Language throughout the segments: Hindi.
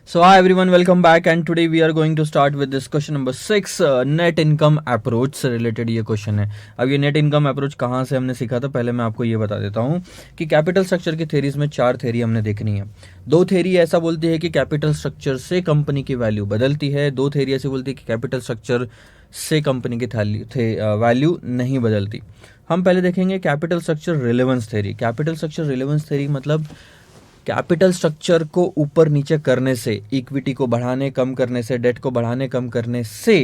So hi everyone, welcome back and today we are going to start with this question number 6 net income approach से रिलेटेड ये क्वेश्चन है। अब ये नेट इनकम अप्रोच कहाँ से हमने सीखा था, पहले मैं आपको ये बता देता हूँ कि कैपिटल स्ट्रक्चर की थेरीज में 4 थेरी हमने देखनी है। 2 थेरी ऐसा बोलती है कि कैपिटल स्ट्रक्चर से कंपनी की वैल्यू बदलती है, 2 थेरी ऐसी बोलती है कि कैपिटल स्ट्रक्चर से कंपनी की वैल्यू नहीं बदलती। हम पहले देखेंगे capital structure relevance theory. Capital structure relevance theory मतलब कैपिटल स्ट्रक्चर को ऊपर नीचे करने से, इक्विटी को बढ़ाने कम करने से, डेट को बढ़ाने कम करने से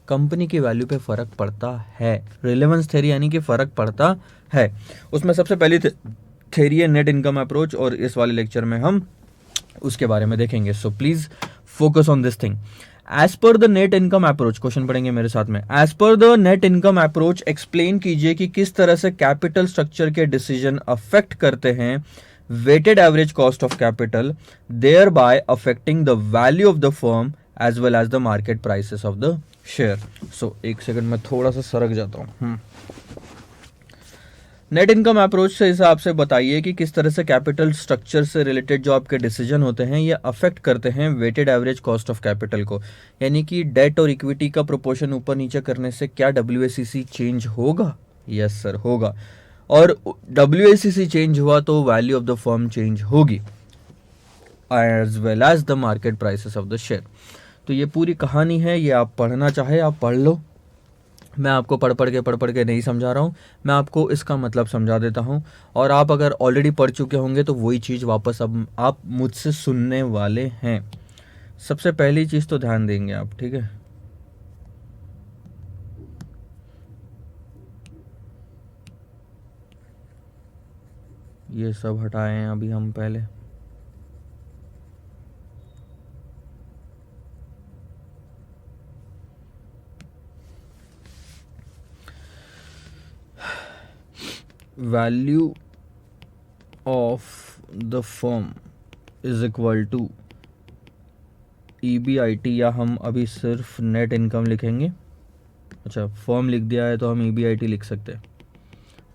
कंपनी की वैल्यू पे फर्क पड़ता है। रिलेवेंस थ्योरी यानी कि फर्क पड़ता है। उसमें सबसे पहली थ्योरी है नेट इनकम अप्रोच और इस वाले लेक्चर में हम उसके बारे में देखेंगे। So please focus on this thing. As per the net income approach, question पढ़ेंगे मेरे साथ में। As per the net income approach explain कीजिए कि किस तरह से कैपिटल स्ट्रक्चर के डिसीजन अफेक्ट करते हैं weighted average cost of capital, thereby affecting the value of the firm as well as the market prices of the share. So एक सेकंड में थोड़ा सा सरक जाता हूँ। नेट इनकम अप्रोच से हिसाब से बताइए कि किस तरह से कैपिटल स्ट्रक्चर से रिलेटेड जो आपके डिसीजन होते हैं ये अफेक्ट करते हैं weighted average cost of capital को, यानी कि डेट और इक्विटी का प्रोपोर्शन ऊपर नीचे करने से क्या WACC चेंज होगा? यस सर, होगा। और WACC चेंज हुआ तो value of the firm change होगी as well as the market prices of the share. तो ये पूरी कहानी है, ये आप पढ़ना चाहे आप पढ़ लो। मैं आपको पढ़ पढ़ के नहीं समझा रहा हूँ, मैं आपको इसका मतलब समझा देता हूँ। और आप अगर ऑलरेडी पढ़ चुके होंगे तो वही चीज़ वापस अब आप मुझसे सुनने वाले हैं। सबसे पहली चीज़ तो ध्यान देंगे आप, ठीक है। ये सब हटाएं अभी हम पहले। Value of the firm is equal to EBIT, या हम अभी सिर्फ नेट इनकम लिखेंगे। अच्छा, फर्म लिख दिया है तो हम EBIT लिख सकते हैं,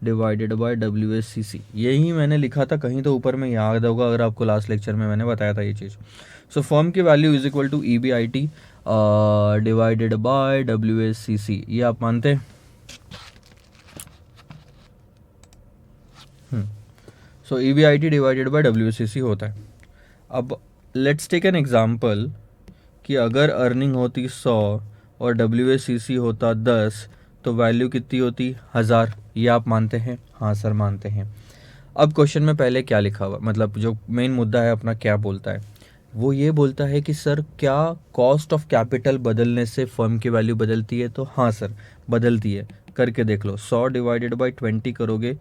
डिवाइडेड बाय WACC। यही मैंने लिखा था कहीं तो ऊपर में, याद होगा अगर आपको लास्ट लेक्चर में मैंने बताया था ये चीज़। सो फर्म की value is equal to EBIT divided by WACC। ये आप मानते हैं? So EBIT divided by WACC होता है। अब लेट्स टेक एन एग्जाम्पल कि अगर अर्निंग होती 100 और WACC होता 10 तो वैल्यू कितनी होती? 1000। ये आप मानते हैं? हाँ सर, मानते हैं। अब क्वेश्चन में पहले क्या लिखा हुआ, मतलब जो मेन मुद्दा है अपना क्या बोलता है, वो ये बोलता है कि सर क्या कॉस्ट ऑफ कैपिटल बदलने से फर्म की वैल्यू बदलती है? तो हाँ सर, बदलती है। करके देख लो, 100 डिवाइडेड बाई 20 करोगे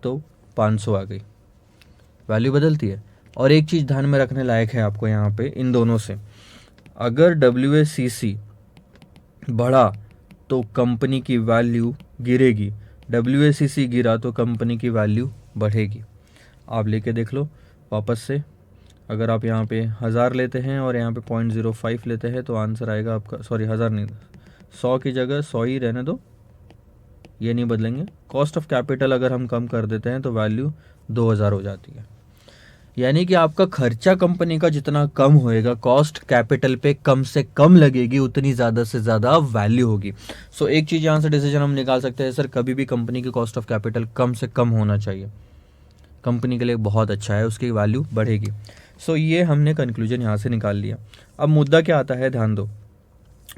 तो 500 आ गई, वैल्यू बदलती है। और एक चीज़ ध्यान में रखने लायक है आपको यहाँ पे इन दोनों से, अगर WACC बढ़ा तो कंपनी की वैल्यू गिरेगी, WACC गिरा तो कंपनी की वैल्यू बढ़ेगी। आप लेके देख लो वापस से। अगर आप यहाँ पे 1000 लेते हैं और यहाँ पे 0.05 लेते हैं तो आंसर आएगा आपका, सॉरी 1000 नहीं, 100 की जगह 100 ही रहने दो, ये नहीं बदलेंगे। कॉस्ट ऑफ कैपिटल अगर हम कम कर देते हैं तो वैल्यू 2000 हो जाती है। यानी कि आपका खर्चा कंपनी का जितना कम होएगा, कॉस्ट कैपिटल पे कम से कम लगेगी, उतनी ज़्यादा से ज़्यादा वैल्यू होगी। सो एक चीज़ यहाँ से डिसीजन हम निकाल सकते हैं, सर कभी भी कंपनी की कॉस्ट ऑफ कैपिटल कम से कम होना चाहिए, कंपनी के लिए बहुत अच्छा है, उसकी वैल्यू बढ़ेगी। सो ये हमने कंक्लूजन यहाँ से निकाल लिया। अब मुद्दा क्या आता है, ध्यान दो।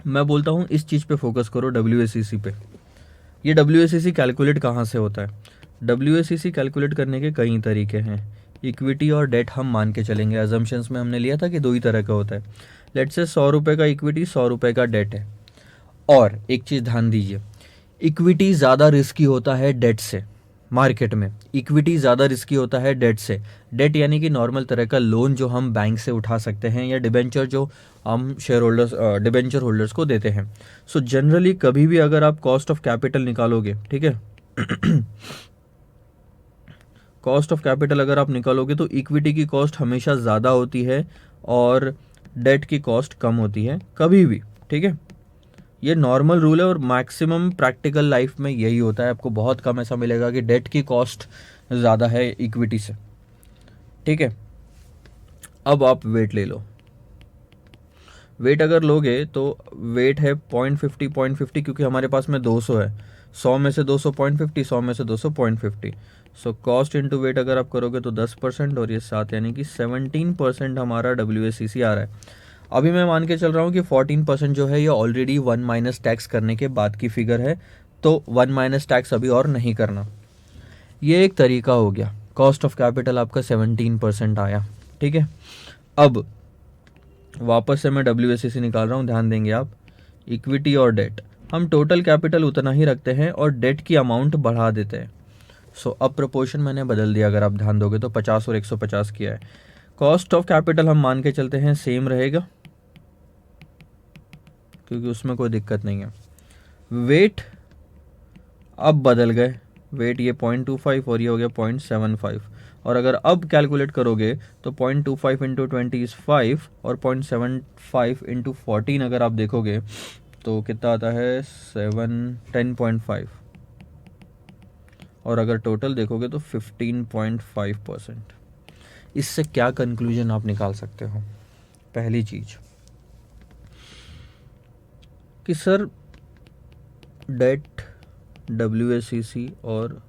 मैं बोलता हूँ इस चीज़ पे फोकस करो, WACC पे। ये WACC कैलकुलेट कहाँ से होता है? WACC कैलकुलेट करने के कई तरीके हैं। इक्विटी और डेट हम मान के चलेंगे, अजम्पशंस में हमने लिया था कि 2 ही तरह का होता है। लेट्स से 100 रुपये का इक्विटी, 100 रुपये का डेट है। और एक चीज़ ध्यान दीजिए, इक्विटी ज़्यादा रिस्की होता है डेट से। मार्केट में इक्विटी ज़्यादा रिस्की होता है डेट से। डेट यानी कि नॉर्मल तरह का लोन जो हम बैंक से उठा सकते हैं, या डिबेंचर जो हम शेयर होल्डर्स, डिबेंचर होल्डर्स को देते हैं। सो जनरली कभी भी अगर आप कॉस्ट ऑफ कैपिटल निकालोगे, ठीक है कॉस्ट ऑफ कैपिटल अगर आप निकालोगे तो इक्विटी की कॉस्ट हमेशा ज़्यादा होती है और डेट की कॉस्ट कम होती है कभी भी, ठीक है। ये नॉर्मल रूल है और मैक्सिमम प्रैक्टिकल लाइफ में यही होता है। आपको बहुत कम ऐसा मिलेगा कि डेट की कॉस्ट ज़्यादा है इक्विटी से, ठीक है। अब आप वेट ले लो, वेट अगर लोगे तो वेट है 0.50 क्योंकि हमारे पास में 200 है, 100 में से 200 0.50, 100 में से 200 0.50। सो कॉस्ट इंटू वेट अगर आप करोगे तो 10% और ये 7 यानी कि 17% हमारा WACC आ रहा है। अभी मैं मान के चल रहा हूँ कि 14% जो है ये ऑलरेडी 1 माइनस टैक्स करने के बाद की फिगर है, तो 1 माइनस टैक्स अभी और नहीं करना। ये एक तरीका हो गया, कॉस्ट ऑफ कैपिटल आपका 17% आया, ठीक है। अब वापस से मैं WACC निकाल रहा हूँ, ध्यान देंगे आप। इक्विटी और डेट, हम टोटल कैपिटल उतना ही रखते हैं और डेट की अमाउंट बढ़ा देते हैं। सो अब प्रोपोर्शन मैंने बदल दिया, अगर आप ध्यान दोगे तो 50 और 150 किया है। कॉस्ट ऑफ कैपिटल हम मान के चलते हैं सेम रहेगा क्योंकि उसमें कोई दिक्कत नहीं है। वेट अब बदल गए, वेट ये 0.25 और ये हो गया 0.75, और अगर अब कैलकुलेट करोगे तो 0.25 इंटू 20 इज 5 और 0.75 इंटू 14 अगर आप देखोगे तो कितना आता है 10.5, और अगर टोटल देखोगे तो 15.5%। इससे क्या कंक्लूजन आप निकाल सकते हो? पहली चीज कि सर डेट, WACC और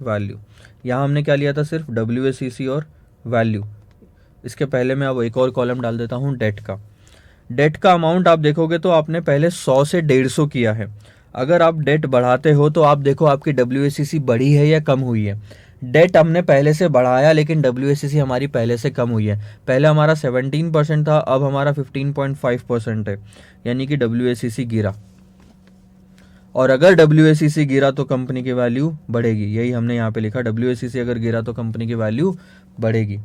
वैल्यू, यहाँ हमने क्या लिया था, सिर्फ WACC और वैल्यू। इसके पहले मैं अब एक और कॉलम डाल देता हूँ डेट का। डेट का अमाउंट आप देखोगे तो आपने पहले 100 से 150 किया है। अगर आप डेट बढ़ाते हो तो आप देखो आपकी WACC बढ़ी है या कम हुई है। डेट हमने पहले से बढ़ाया लेकिन WACC हमारी पहले से कम हुई है। पहले हमारा 17% था, अब हमारा 15.5% है, यानी कि WACC गिरा। और अगर WACC गिरा तो कंपनी की वैल्यू बढ़ेगी, यही हमने यहाँ पे लिखा, WACC अगर गिरा तो कंपनी की वैल्यू बढ़ेगी।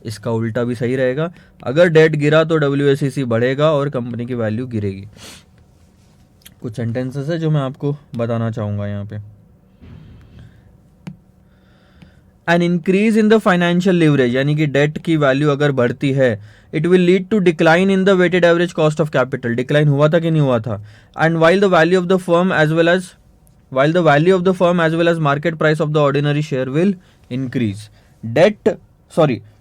इसका उल्टा भी सही रहेगा, अगर डेट गिरा तो WACC बढ़ेगा और कंपनी की वैल्यू गिरेगी। कुछ सेंटेंसेस है जो मैं आपको बताना चाहूंगा यहाँ पे। An increase in the financial leverage, यानी कि डेट की वैल्यू अगर बढ़ती है, it will lead to decline in the weighted average cost of capital. Decline हुआ था कि नहीं हुआ था? And while the value of the firm as well as market price of the ordinary share will increase.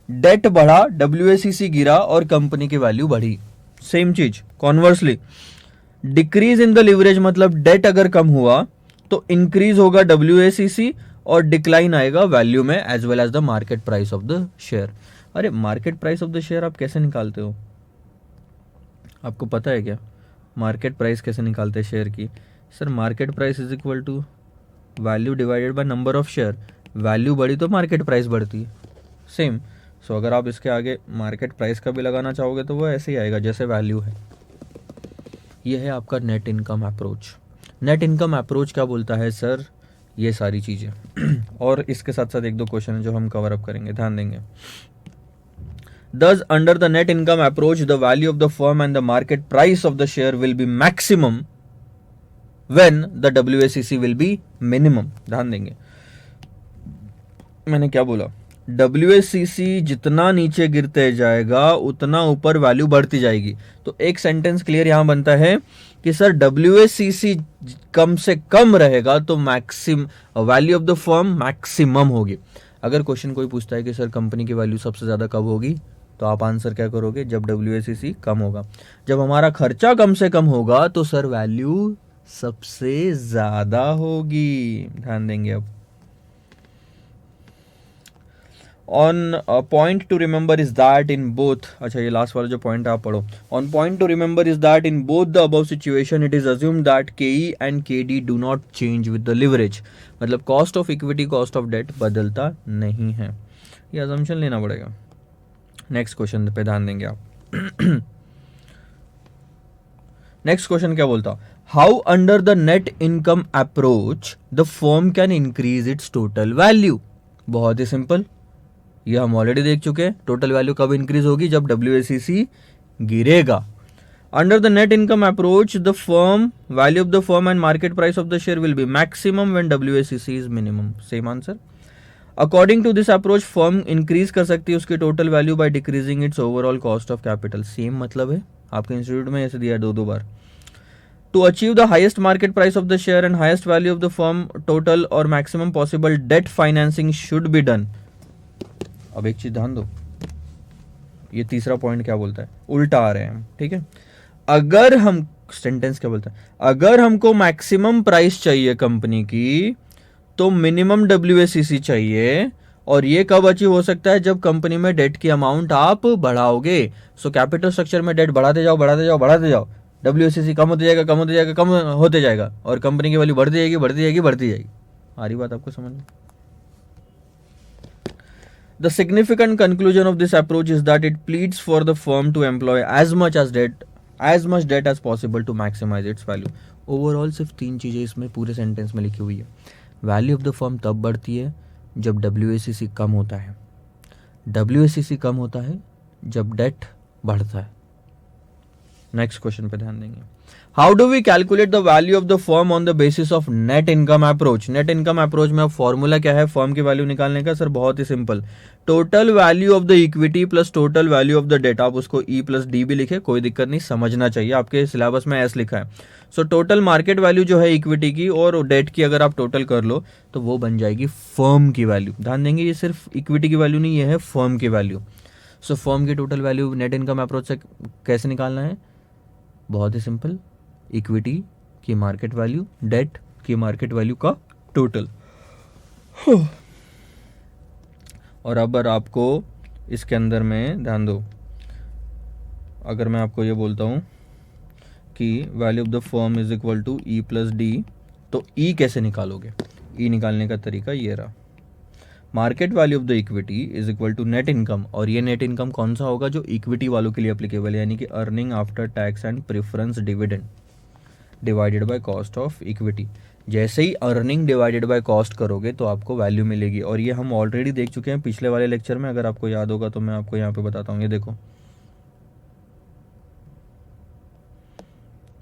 Debt बढ़ा, WACC गिरा और कंपनी की वैल्यू बढ़ी। सेम चीज कॉन्वर्सली, डिक्रीज इन द लिवरेज मतलब डेट अगर कम हुआ तो इंक्रीज होगा WACC और डिक्लाइन आएगा वैल्यू में as well as the market price of the share. अरे market price of the share आप कैसे निकालते हो? आपको पता है क्या मार्केट प्राइस कैसे निकालते हैं शेयर की? Sir market price is equal to value divided by number of share. Value बढ़ी तो मार्केट प्राइस बढ़ती है, सेम। सो अगर आप इसके आगे मार्केट प्राइस का भी लगाना चाहोगे तो वो ऐसे ही आएगा जैसे वैल्यू है। ये है आपका net income approach. Net income approach क्या बोलता है सर? ये सारी चीजें और इसके साथ साथ एक दो क्वेश्चन है जो हम कवर अप करेंगे, ध्यान देंगे। Thus, under the net income approach, the value of the firm and the market price of the share will be maximum when the WACC will be minimum. ध्यान देंगे, मैंने क्या बोला? WACC जितना नीचे गिरते जाएगा उतना ऊपर वैल्यू बढ़ती जाएगी। तो एक सेंटेंस क्लियर यहां बनता है कि सर WACC कम से कम रहेगा तो maximum value of the firm maximum होगी। अगर क्वेश्चन कोई पूछता है कि सर कंपनी की वैल्यू सबसे ज्यादा कब होगी, तो आप आंसर क्या करोगे? जब WACC कम होगा। जब हमारा खर्चा कम से कम होगा तो सर वैल्यू सबसे ज्यादा होगी। ध्यान देंगे अब। On point to remember is that in both, अच्छा ये लास्ट वाला जो पॉइंट आप पढ़ो। On point to remember is that in both the above situation it is assumed that KE and KD do not change with the leverage. मतलब cost of equity, cost of debt बदलता नहीं है, ये अजम्पशन लेना पड़ेगा। नेक्स्ट क्वेश्चन पे ध्यान देंगे आप। नेक्स्ट क्वेश्चन क्या बोलता? How under the net income approach the firm can increase its total value. बहुत ही सिंपल, ये हम ऑलरेडी देख चुके हैं। टोटल वैल्यू कब इंक्रीज होगी? जब WACC गिरेगा। Under the net income approach the firm value of the firm and market price of the share will be maximum when WACC is minimum. Same answer. According to this approach firm increase कर सकती है उसकी total value by decreasing its overall cost of capital. Same मतलब है, आपके इंस्टीट्यूट में ऐसे दिया दो बार। To achieve the highest market price of the share and highest value of the firm total और maximum possible debt financing should be done. अब एक चीज ध्यान दो, ये तीसरा पॉइंट क्या बोलता है? उल्टा आ रहे हैं हम, ठीक है। अगर हम सेंटेंस क्या बोलते हैं, अगर हमको मैक्सिमम प्राइस चाहिए कंपनी की तो मिनिमम डब्ल्यूएसीसी चाहिए, और ये कब अचीव हो सकता है, जब कंपनी में डेट की अमाउंट आप बढ़ाओगे। सो कैपिटल स्ट्रक्चर में डेट बढ़ाते जाओ बढ़ाते जाओ बढ़ाते जाओ, डब्ल्यूएसीसी कम होते जाएगा कम होते जाएगा कम होते जाएगा, और कंपनी की वैल्यू बढ़ती जाएगी बढ़ती जाएगी बढ़ती जाएगी। आ रही बात आपको समझ में? The significant conclusion of this approach is that it pleads for the firm to employ as much debt as possible to maximize its value. Overall सिर्फ तीन चीज़ें इसमें पूरे सेंटेंस में लिखी हुई है। वैल्यू ऑफ द फर्म तब बढ़ती है जब डब्ल्यू कम होता है, डब्ल्यू कम होता है जब डेट बढ़ता है। नेक्स्ट क्वेश्चन पे ध्यान देंगे। How do we calculate the value of the firm on the basis of net income approach. Net income approach में अब फॉर्मूला क्या है फर्म की वैल्यू निकालने का? सर बहुत ही simple, total value of the equity plus total value of the debt. आप उसको ई प्लस डी भी लिखे, कोई दिक्कत नहीं, समझना चाहिए, आपके सिलेबस में एस लिखा है। सो टोटल मार्केट वैल्यू जो है इक्विटी की और डेट की अगर आप टोटल कर लो तो वो बन जाएगी फर्म की वैल्यू। ध्यान देंगे ये सिर्फ इक्विटी की वैल्यू नहीं, ये है फर्म की वैल्यू। सो फर्म की total value net income approach से कैसे निकालना है? बहुत ही सिंपल, इक्विटी की मार्केट वैल्यू डेट की मार्केट वैल्यू का टोटल। और अब आपको इसके अंदर में ध्यान दो, अगर मैं आपको ये बोलता हूँ कि value of the firm is equal to E plus D, तो ई कैसे निकालोगे? ई निकालने का तरीका ये रहा, market value of the equity is equal to net income, और ये नेट इनकम कौन सा होगा? जो इक्विटी वालों के लिए अप्लीकेबल है, यानी कि earning after tax and preference dividend divided by cost of equity. जैसे ही अर्निंग डिवाइडेड बाय कॉस्ट करोगे तो आपको वैल्यू मिलेगी, और ये हम ऑलरेडी देख चुके हैं पिछले वाले लेक्चर में, अगर आपको याद होगा तो मैं आपको यहाँ पे बताता हूँ। ये देखो,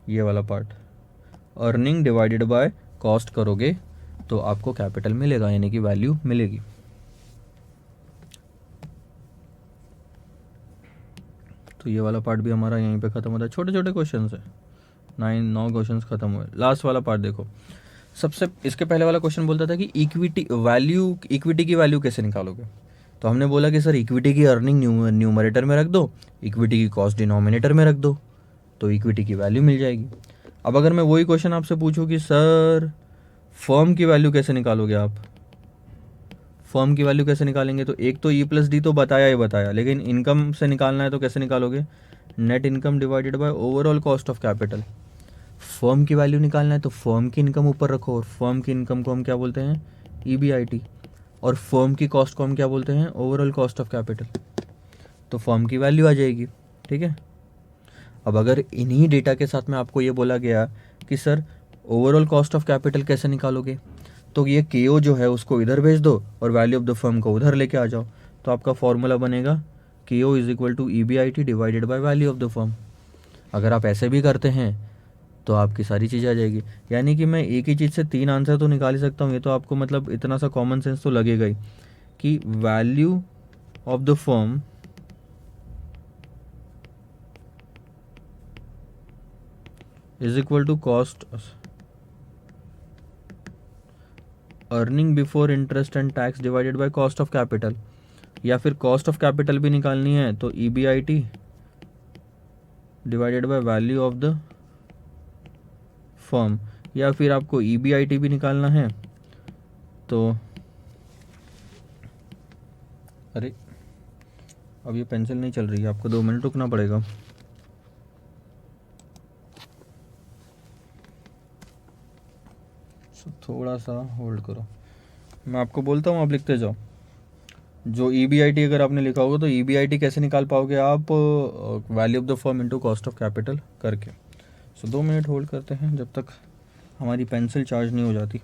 ये वाला part, earning divided by cost करोगे तो आपको कैपिटल मिलेगा, यानी कि वैल्यू मिलेगी। तो ये वाला पार्ट भी हमारा यहीं पे खत्म होता है। छोटे छोटे क्वेश्चन है, 9 क्वेश्चन खत्म हुए। लास्ट वाला पार्ट देखो, सबसे इसके पहले वाला क्वेश्चन बोलता था कि इक्विटी की वैल्यू कैसे निकालोगे। तो हमने बोला कि सर इक्विटी की अर्निंग न्यूमरेटर में रख दो, इक्विटी की कॉस्ट डिनोमिनेटर में रख दो, तो इक्विटी की वैल्यू मिल जाएगी। अब अगर मैं वही क्वेश्चन आपसे पूछूं कि सर फर्म की वैल्यू कैसे निकालोगे आप, फर्म की वैल्यू कैसे निकालेंगे? तो एक तो ई प्लस डी तो बताया ही बताया, लेकिन इनकम से निकालना है तो कैसे निकालोगे? Net income divided by overall cost of capital. Firm की वैल्यू निकालना है तो फर्म की इनकम ऊपर रखो, और फर्म की इनकम को हम क्या बोलते हैं? ईबीआईटी। और फर्म की कॉस्ट को हम क्या बोलते हैं? Overall cost of capital. तो फर्म की वैल्यू आ जाएगी, ठीक है। अब अगर इन्हीं डेटा के साथ में आपको ये बोला गया कि sir overall cost of capital कैसे निकालोगे, तो ये केओ जो है उसको इधर भेज दो और वैल्यू ऑफ द फर्म को उधर लेके आ जाओ, तो आपका फॉर्मूला बनेगा K O is equal to EBIT divided by value of the firm. अगर आप ऐसे भी करते हैं तो आपकी सारी चीज़ें आ जाएगी। यानी कि मैं एक ही चीज़ से 3 आंसर तो निकाल ही सकता हूँ, ये तो आपको मतलब इतना सा कॉमन सेंस तो लगेगा ही कि value of the firm is equal to cost earning before interest and tax divided by cost of capital, या फिर कॉस्ट ऑफ कैपिटल भी निकालनी है तो EBIT divided by value of the firm, या फिर आपको ईबीआईटी भी निकालना है तो अरे अब ये पेंसिल नहीं चल रही है, आपको 2 मिनट रुकना पड़ेगा। थोड़ा सा होल्ड करो, मैं आपको बोलता हूँ, आप लिखते जाओ। जो ईबीआईटी अगर आपने लिखा होगा तो ईबीआईटी कैसे निकाल पाओगे आप? Value of the firm into cost of capital करके। 2 मिनट होल्ड करते हैं जब तक हमारी पेंसिल चार्ज नहीं हो जाती।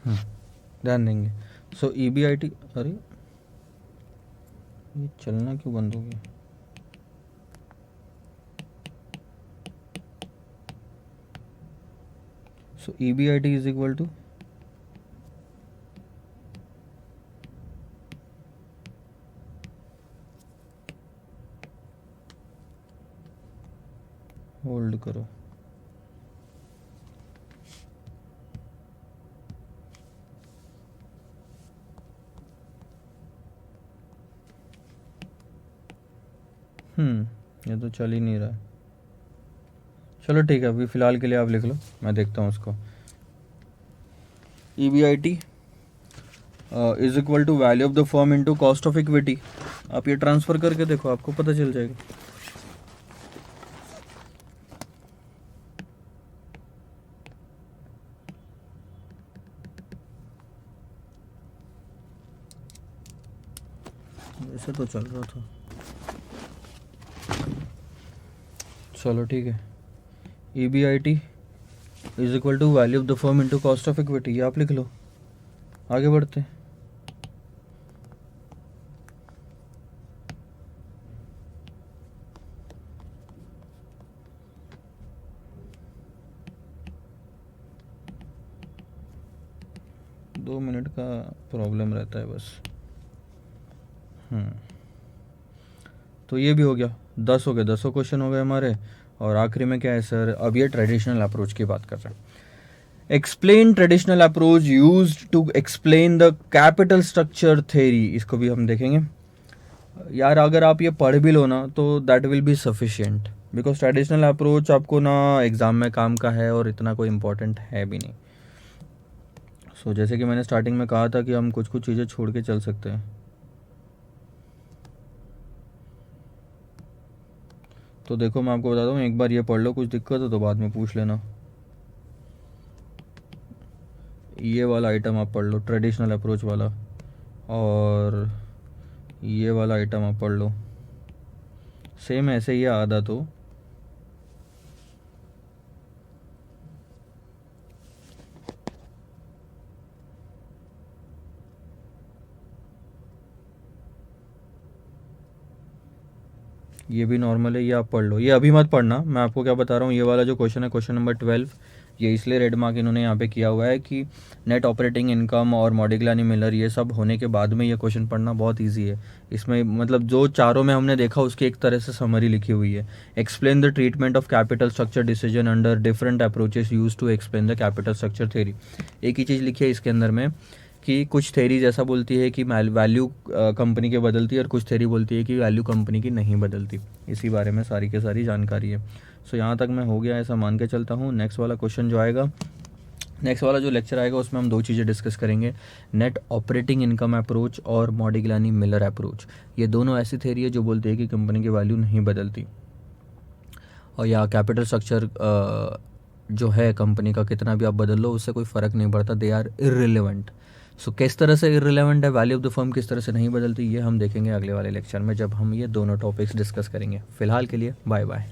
ध्यान देंगे। सो EBIT, अरे ये चलना क्यों बंद हो गया? So EBIT is equal to, hold करो, ये तो चल ही नहीं रहा है। चलो ठीक है, अभी फ़िलहाल के लिए आप लिख लो, मैं देखता हूँ उसको। EBIT is equal to value of the firm into cost of equity. आप ये ट्रांसफ़र करके देखो, आपको पता चल जाएगा। वैसे तो चल रहा था। चलो ठीक है, EBIT is equal to value of the firm into cost of equity, ये आप लिख लो। आगे बढ़ते हैं। दो मिनट का प्रॉब्लम रहता है बस। तो ये भी हो गया, 10 हो गए, 10 क्वेश्चन हो गए हमारे। और आखिरी में क्या है सर, अब ये ट्रेडिशनल अप्रोच की बात कर रहे हैं। Explain traditional approach used to explain the capital structure theory, इसको भी हम देखेंगे। यार अगर आप ये पढ़ भी लो ना तो that will be sufficient, because traditional approach आपको ना एग्ज़ाम में काम का है और इतना कोई इम्पोर्टेंट है भी नहीं। सो जैसे कि मैंने स्टार्टिंग में कहा था कि हम कुछ कुछ चीज़ें छोड़ के चल सकते हैं। तो देखो मैं आपको बताता हूँ, एक बार ये पढ़ लो, कुछ दिक्कत हो तो बाद में पूछ लेना। ये वाला आइटम आप पढ़ लो, ट्रेडिशनल अप्रोच वाला, और ये वाला आइटम आप पढ़ लो, सेम ऐसे ही है आधा तो। ये भी नॉर्मल है, ये आप पढ़ लो। ये अभी मत पढ़ना, मैं आपको क्या बता रहा हूँ, ये वाला जो क्वेश्चन है, क्वेश्चन नंबर 12, ये इसलिए रेड मार्क इन्होंने यहाँ पे किया हुआ है कि नेट ऑपरेटिंग इनकम और मॉडिग्लानी मिलर ये सब होने के बाद में ये क्वेश्चन पढ़ना बहुत इजी है। इसमें मतलब जो चारों में हमने देखा उसकी एक तरह से समरी लिखी हुई है। Explain the treatment of capital structure decision under different approaches use to explain the capital structure theory. एक ही चीज़ लिखी है इसके अंदर में कि कुछ थेरीज ऐसा बोलती है कि वैल्यू कंपनी के बदलती है और कुछ थेरी बोलती है कि वैल्यू कंपनी की नहीं बदलती। इसी बारे में सारी के सारी जानकारी है। सो यहाँ तक मैं हो गया ऐसा मान के चलता हूँ। नेक्स्ट वाला क्वेश्चन जो आएगा, नेक्स्ट वाला जो लेक्चर आएगा उसमें हम दो चीज़ें डिस्कस करेंगे, नेट ऑपरेटिंग इनकम अप्रोच और मॉडिग्लानी मिलर अप्रोच। ये दोनों ऐसी थेरी है जो बोलती है कि कंपनी की वैल्यू नहीं बदलती, और या कैपिटल स्ट्रक्चर जो है कंपनी का कितना भी आप बदल लो उससे कोई फ़र्क नहीं पड़ता, दे आर इर्रिलेवेंट। सो किस तरह से इर्रिलेवेंट है, वैल्यू ऑफ द फर्म किस तरह से नहीं बदलती, ये हम देखेंगे अगले वाले लेक्चर में जब हम ये दोनों टॉपिक्स डिस्कस करेंगे। फिलहाल के लिए बाय बाय।